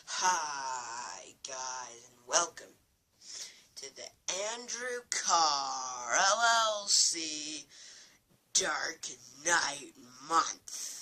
Hi guys, and welcome to the Andrew Carr LLC Dark Knight Month.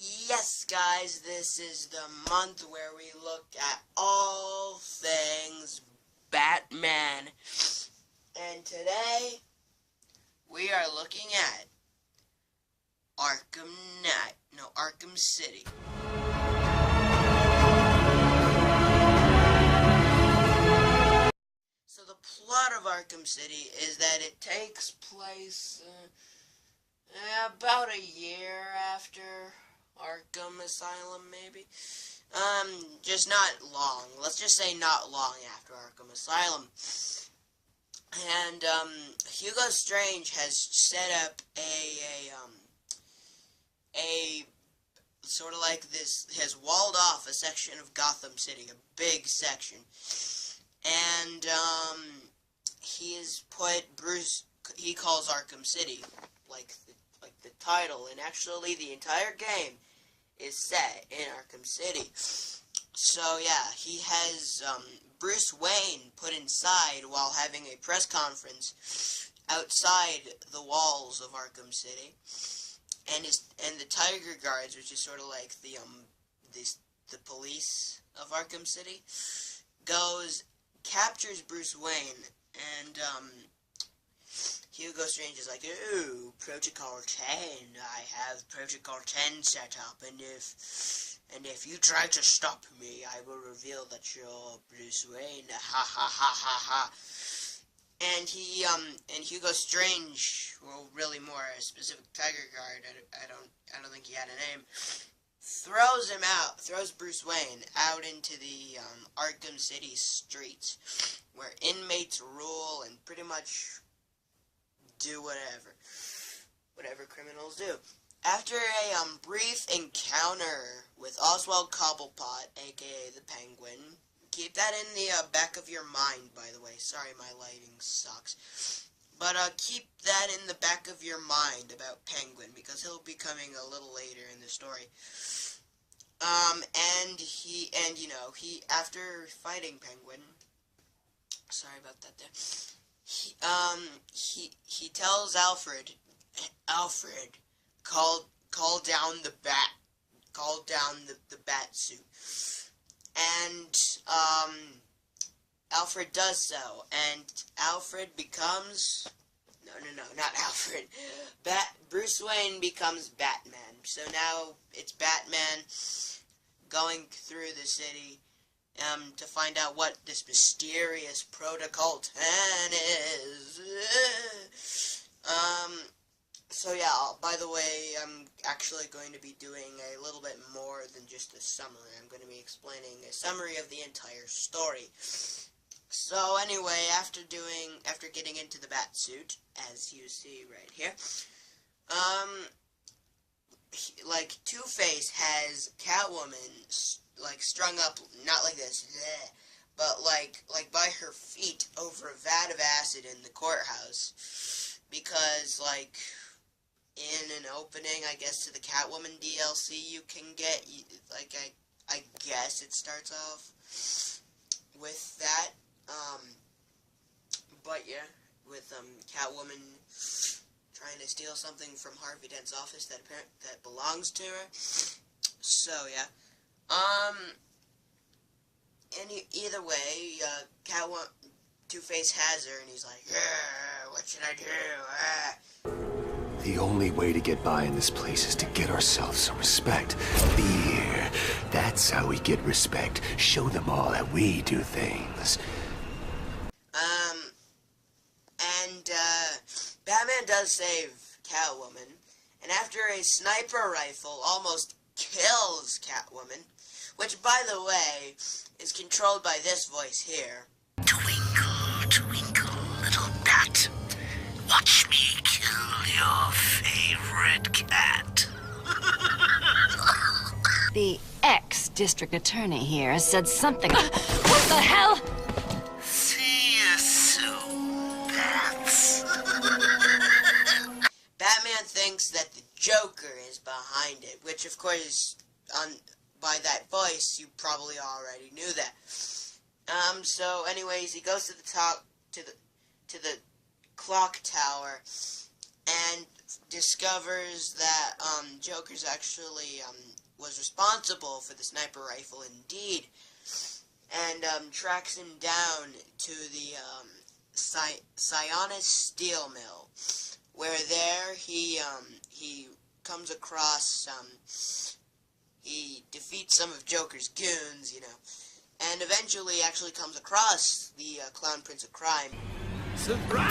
Yes, guys, this is the month where we look at all things Batman. And today, we are looking at Arkham City. So the plot of Arkham City is that it takes place about a year after Arkham Asylum, maybe. Just not long. Let's just say not long after Arkham Asylum. And, Hugo Strange has set up a sort of like this, has walled off a section of Gotham City, a big section. And, he has put he calls Arkham City, like the title, and actually the entire game is set in Arkham City. So yeah, he has Bruce Wayne put inside while having a press conference outside the walls of Arkham City, and the Tiger Guards, which is sort of like the police of Arkham City, captures Bruce Wayne, and Hugo Strange is like, ooh, Protocol 10, I have Protocol 10 set up, and if you try to stop me, I will reveal that you're Bruce Wayne, ha ha ha ha ha. And and Hugo Strange, well, really more a specific Tiger Guard, I don't think he had a name, throws Bruce Wayne out into the Arkham City streets, where inmates rule and pretty much do whatever criminals do. After a brief encounter with Oswald Cobblepot, aka the Penguin, keep that in the back of your mind, by the way. Sorry, my lighting sucks. But keep that in the back of your mind about Penguin, because he'll be coming a little later in the story. He after fighting Penguin, sorry about that there. He tells Alfred, call down the bat suit, and Alfred does so, and Alfred becomes not Alfred. Bruce Wayne becomes Batman. So now it's Batman going through the city to find out what this mysterious Protocol 10 is. So yeah, by the way, I'm actually going to be doing a little bit more than just a summary. I'm going to be explaining a summary of the entire story. So anyway, after getting into the Batsuit, as you see right here, Two-Face has Catwoman strung up, not like this, but like by her feet over a vat of acid in the courthouse, because in an opening, I guess, to the Catwoman DLC, you can get I guess it starts off with that. But yeah, with Catwoman trying to steal something from Harvey Dent's office that belongs to her. So yeah, either way, Two-Face has her, and he's like, what should I do? The only way to get by in this place is to get ourselves some respect. Fear. That's how we get respect. Show them all how we do things. Batman does save Catwoman, and after a sniper rifle almost kills Catwoman, which, by the way, is controlled by this voice here. Twinkle, twinkle, little bat. Watch me kill your favorite cat. The ex-district attorney here said something. What the hell? See you soon, bats. Batman thinks that the Joker is behind it, which, of course, by that voice, you probably already knew that. So anyways, he goes to the top, to the clock tower, and discovers that, Joker's actually, was responsible for the sniper rifle indeed, and, tracks him down to the, Sionis steel mill, where there he comes across, he defeats some of Joker's goons, you know, and eventually actually comes across the Clown Prince of Crime. Surprise!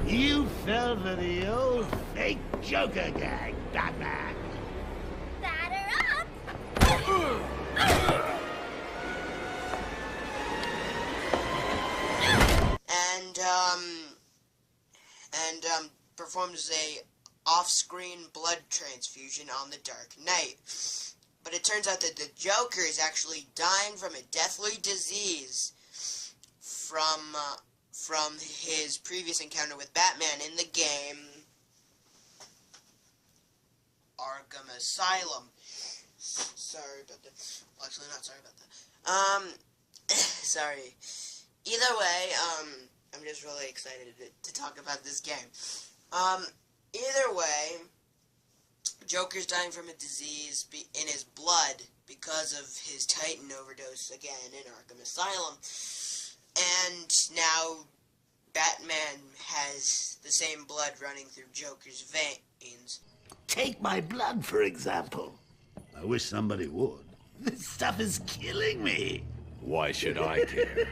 You fell for the old fake Joker gag, Batman. Batter up! And performs a off-screen blood transfusion on the Dark Knight. But it turns out that the Joker is actually dying from a deathly disease from his previous encounter with Batman in the game Arkham Asylum. Sorry about that. Well, actually, not sorry about that. Sorry. Either way, I'm just really excited to talk about this game. Either way, Joker's dying from a disease in his blood because of his Titan overdose again in Arkham Asylum. And now Batman has the same blood running through Joker's veins. Take my blood, for example. I wish somebody would. This stuff is killing me. Why should I care?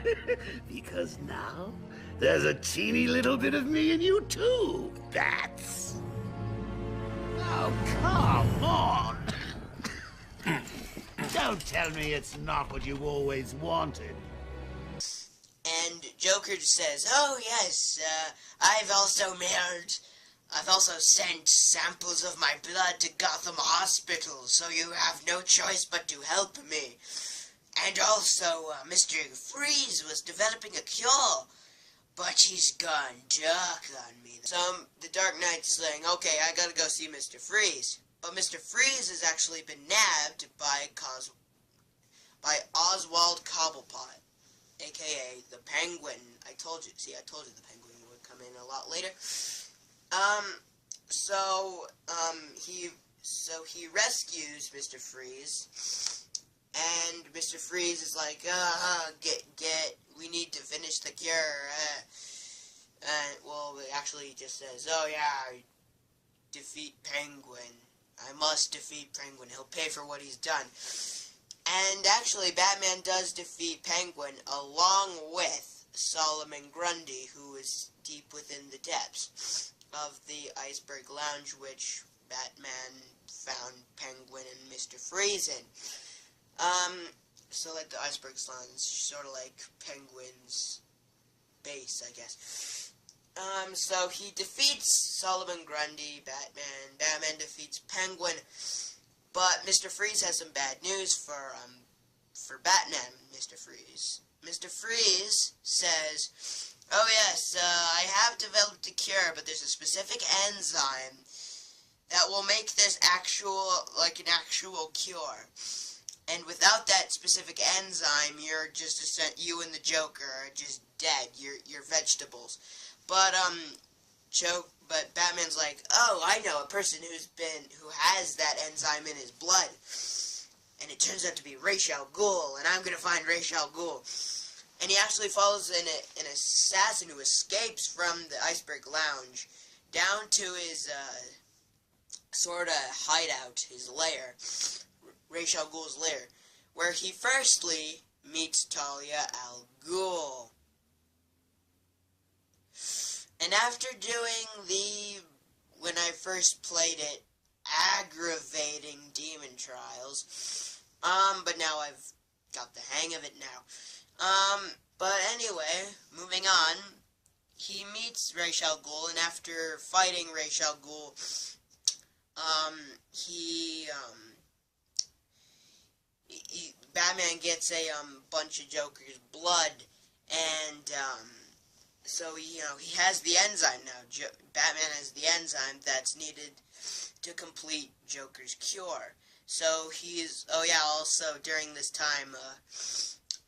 Because now, there's a teeny little bit of me in you too, bats. Oh, come on. Don't tell me it's not what you always wanted. And Joker says, "Oh yes, I've also sent samples of my blood to Gotham Hospital, so you have no choice but to help me. And also, Mr. Freeze was developing a cure, but he's gone dark on me." So the Dark Knight's saying, "Okay, I gotta go see Mr. Freeze." But Mr. Freeze has actually been nabbed by Oswald Cobblepot, aka the Penguin. I told you the Penguin would come in a lot later. He rescues Mr. Freeze, and Mr. Freeze is like, we need to finish the cure. Well, it actually just says, "Oh yeah, defeat Penguin. I must defeat Penguin. He'll pay for what he's done." And actually, Batman does defeat Penguin along with Solomon Grundy, who is deep within the depths of the Iceberg Lounge, which Batman found Penguin and Mr. Freeze in. So like the Iceberg Lounge, sort of like Penguin's base, I guess. So he defeats Solomon Grundy, Batman defeats Penguin, but Mr. Freeze has some bad news for Batman. Mr. Freeze says, "Oh yes, I have developed a cure, but there's a specific enzyme that will make this an actual cure. And without that specific enzyme, you and the Joker are just dead. You're vegetables." But Batman's like, "Oh, I know a person who has that enzyme in his blood. And it turns out to be Ra's al Ghul, and I'm gonna find Ra's al Ghul." And he actually follows an assassin who escapes from the Iceberg Lounge down to his sort of hideout, his lair, Ra's al Ghul's lair, where he firstly meets Talia al Ghul. And after doing the when I first played it, aggravating demon trials. But now I've got the hang of it now. But anyway, moving on, he meets Ra's al Ghul, and after fighting Ra's al Ghul, Batman gets a bunch of Joker's blood, and so he has the enzyme now. Batman has the enzyme that's needed to complete Joker's cure. So he's also during this time,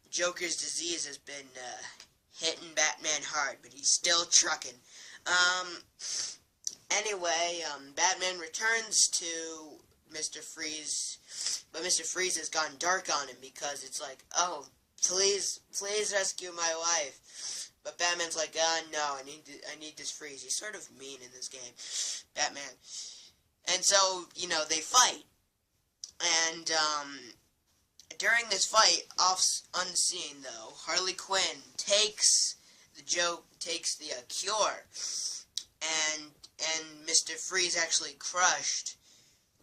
Joker's disease has been hitting Batman hard, but he's still trucking. Anyway, Batman returns to Mr. Freeze, but Mr. Freeze has gone dark on him because it's like, oh, please rescue my wife. But Batman's like, no, I need this Freeze. He's sort of mean in this game, Batman. And so, they fight. And, during this fight, unseen though, Harley Quinn takes the cure, and Mr. Freeze actually crushed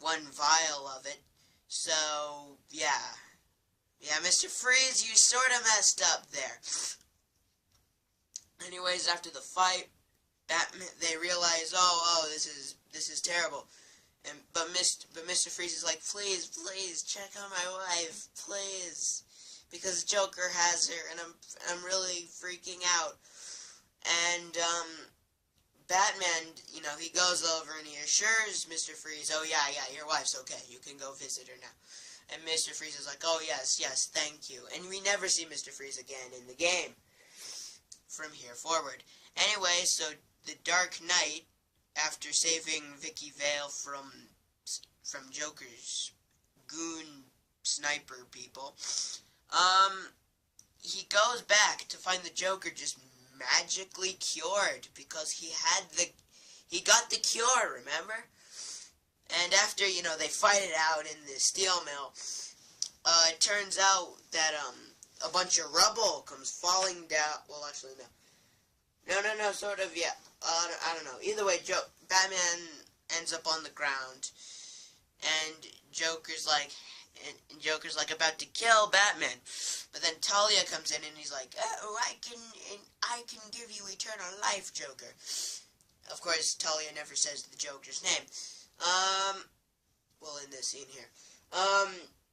one vial of it. So yeah, Mr. Freeze, you sort of messed up there. Anyways, after the fight, they realize, oh, this is terrible. But Mr. Freeze is like, please, check on my wife, please, because Joker has her, and I'm really freaking out. And Batman, he goes over and he assures Mr. Freeze, oh yeah, your wife's okay, you can go visit her now. And Mr. Freeze is like, oh yes, thank you. And we never see Mr. Freeze again in the game from here forward. Anyway, so the Dark Knight, after saving Vicky Vale from Joker's goon sniper people, he goes back to find the Joker just magically cured because he got the cure, remember? And after, they fight it out in the steel mill, it turns out that a bunch of rubble comes falling down. Well, actually, no, sort of, yeah. I don't know. Either way, Batman ends up on the ground, and Joker's like about to kill Batman, but then Talia comes in and he's like, "Oh, I can give you eternal life, Joker." Of course, Talia never says the Joker's name. Well, in this scene here.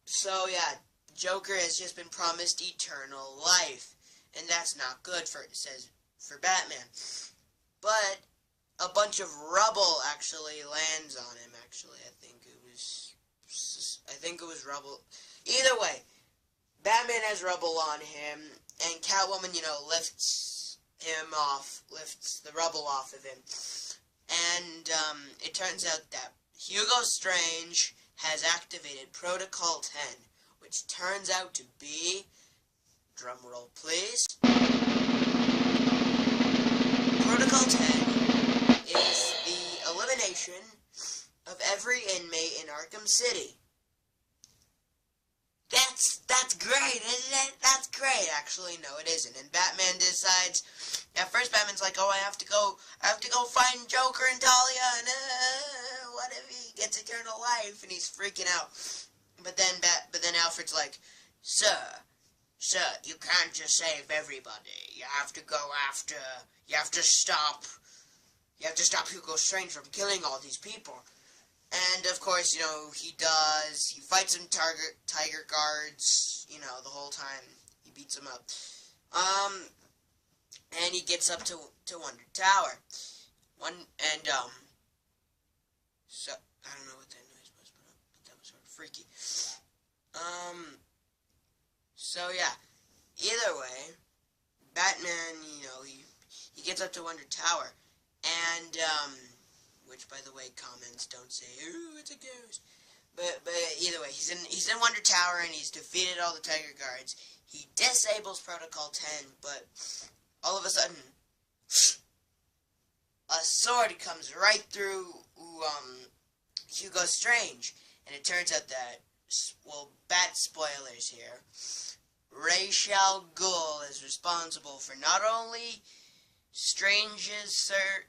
So yeah, Joker has just been promised eternal life, and that's not good for Batman. But a bunch of rubble actually lands on him. Actually, I think it was rubble. Either way, Batman has rubble on him, and Catwoman, lifts the rubble off of him. And it turns out that Hugo Strange has activated Protocol 10, which turns out to be, drumroll please, Protocol 10 is the elimination of every inmate in Arkham City. That's great, isn't it? That's great. Actually, no, it isn't. And Batman decides. At first, Batman's like, "Oh, I have to go find Joker and Talia, and what if he gets eternal life?" And he's freaking out. But then Alfred's like, "Sir, you can't just save everybody. You have to stop Hugo Strange from killing all these people." And, of course, he does. He fights some Tiger Guards, the whole time. He beats them up. And he gets up to Wonder Tower. So, I don't know what that noise was, but that was sort of freaky. So, yeah. Either way, Batman, he gets up to Wonder Tower. And, which, by the way, comments don't say, "Ooh, it's a ghost." But either way, he's in Wonder Tower, and he's defeated all the Tiger Guards. He disables Protocol 10, but all of a sudden, a sword comes right through Hugo Strange, and it turns out that, well, bat spoilers here, Ra's al Ghul is responsible for not only Strange's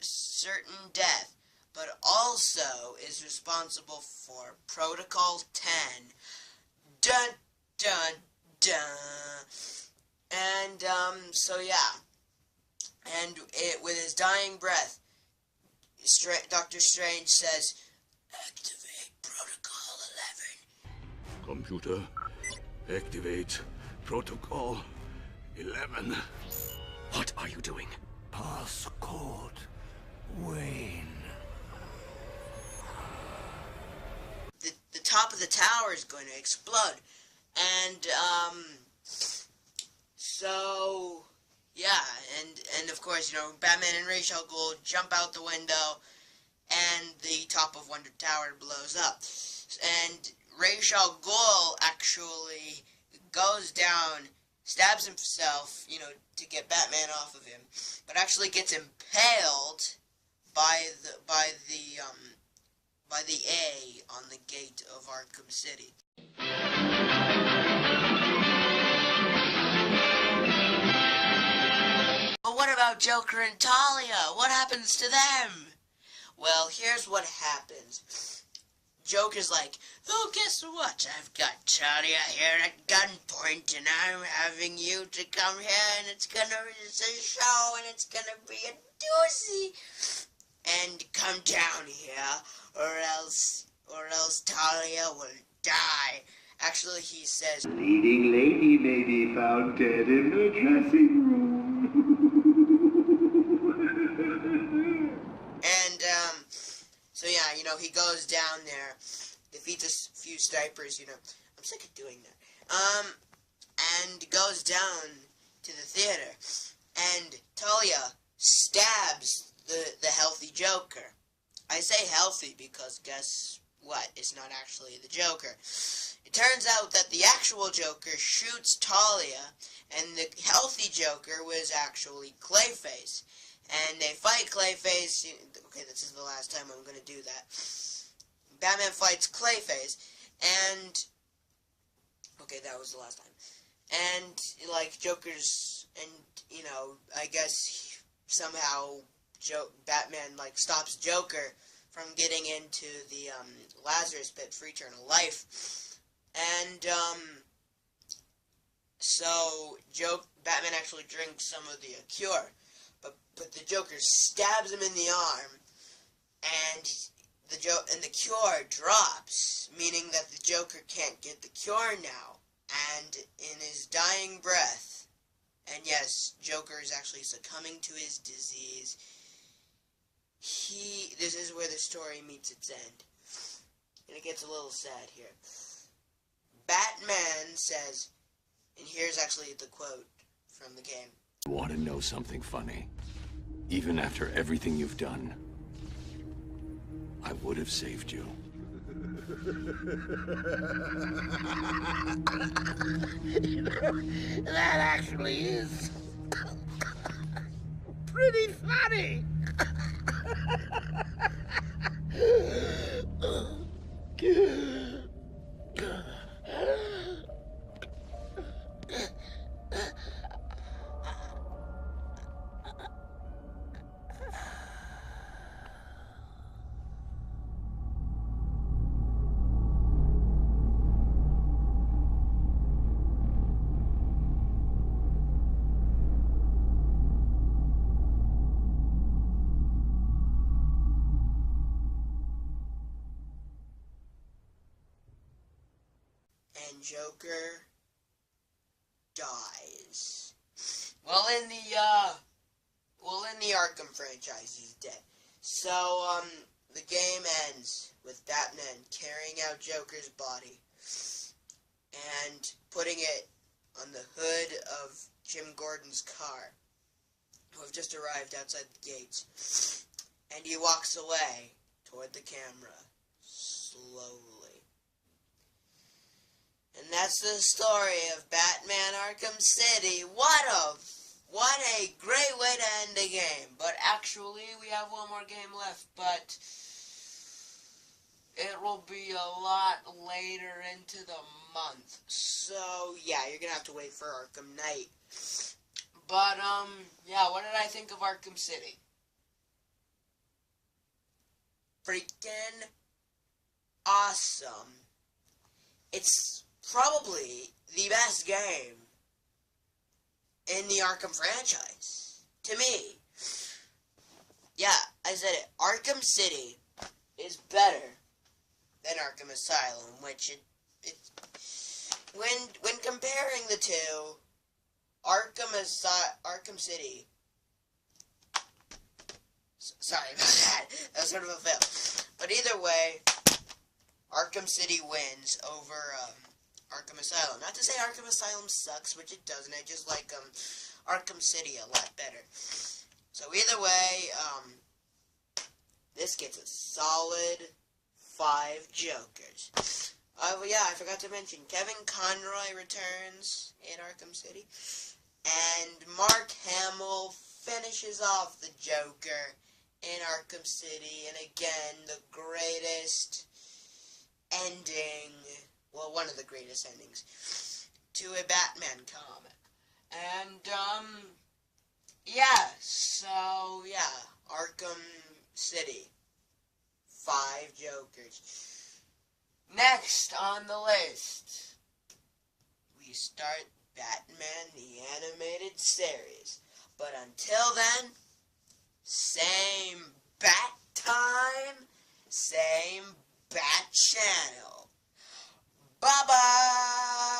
certain death, but also is responsible for Protocol 10. Dun, dun, dun. And, so yeah. And with his dying breath, Dr. Strange says, "Activate Protocol 11. Computer, activate Protocol 11. What are you doing? Passcode, Wayne. The top of the tower is going to explode. And, so, yeah, and of course, you know, Batman and Ra's al Ghul jump out the window, and the top of Wonder Tower blows up. And Ra's al Ghul actually goes down, stabs himself, you know, to get Batman off of him, but actually gets impaled by the A on the gate of Arkham City. But what about Joker and Talia? What happens to them? Well, here's what happens. Joker's like, "Oh, guess what? I've got Talia here at gunpoint, and I'm having you to come here, and it's a show, and it's gonna be a doozy. And come down here, or else Talia will die." Actually, he says, Leading lady may be found dead in the dressing room. and, so yeah, you know, he goes down there, defeats a few snipers, you know, I'm sick of doing that, and goes down to the theater, and Talia stabs the healthy Joker. I say healthy because guess what? It's not actually the Joker. It turns out that the actual Joker shoots Talia, and the healthy Joker was actually Clayface. And they fight Clayface. Okay, this is the last time I'm going to do that. Batman fights Clayface, and okay, that was the last time. And like Joker's, and you know, I guess somehow Batman like stops Joker from getting into the Lazarus Pit for eternal life, and so Batman actually drinks some of the cure, but the Joker stabs him in the arm, and the cure drops, meaning that the Joker can't get the cure now. And in his dying breath, and yes, Joker is actually succumbing to his disease. This is where the story meets its end, and it gets a little sad here. Batman says, and here's actually the quote from the game. Want to know something funny? Even after everything you've done, I would have saved you. That actually is pretty funny. And Joker dies. Well, in the Arkham franchise, he's dead. So, the game ends with Batman carrying out Joker's body and putting it on the hood of Jim Gordon's car, who have just arrived outside the gates. And he walks away toward the camera, slowly. And that's the story of Batman Arkham City. What a great way to end a game. But actually, we have one more game left, but it will be a lot later into the month. So, yeah, you're gonna have to wait for Arkham Knight. But, yeah, what did I think of Arkham City? freaking awesome. It's probably the best game in the Arkham franchise, to me. Yeah, I said it. Arkham City is better than Arkham Asylum, which when comparing the two, Arkham City. Sorry about that. That was sort of a fail. But either way, Arkham City wins over Arkham Asylum. Not to say Arkham Asylum sucks, which it doesn't. I just like Arkham City a lot better. So either way, this gets a solid 5 Jokers. Yeah, I forgot to mention, Kevin Conroy returns in Arkham City, and Mark Hamill finishes off the Joker in Arkham City, and again, the greatest ending, well, one of the greatest endings to a Batman comic. And, yeah, so, yeah, Arkham City, 5 Jokers. Next on the list, we start Batman the Animated Series. But until then, same Bat time, same Bat channel. Bye-bye!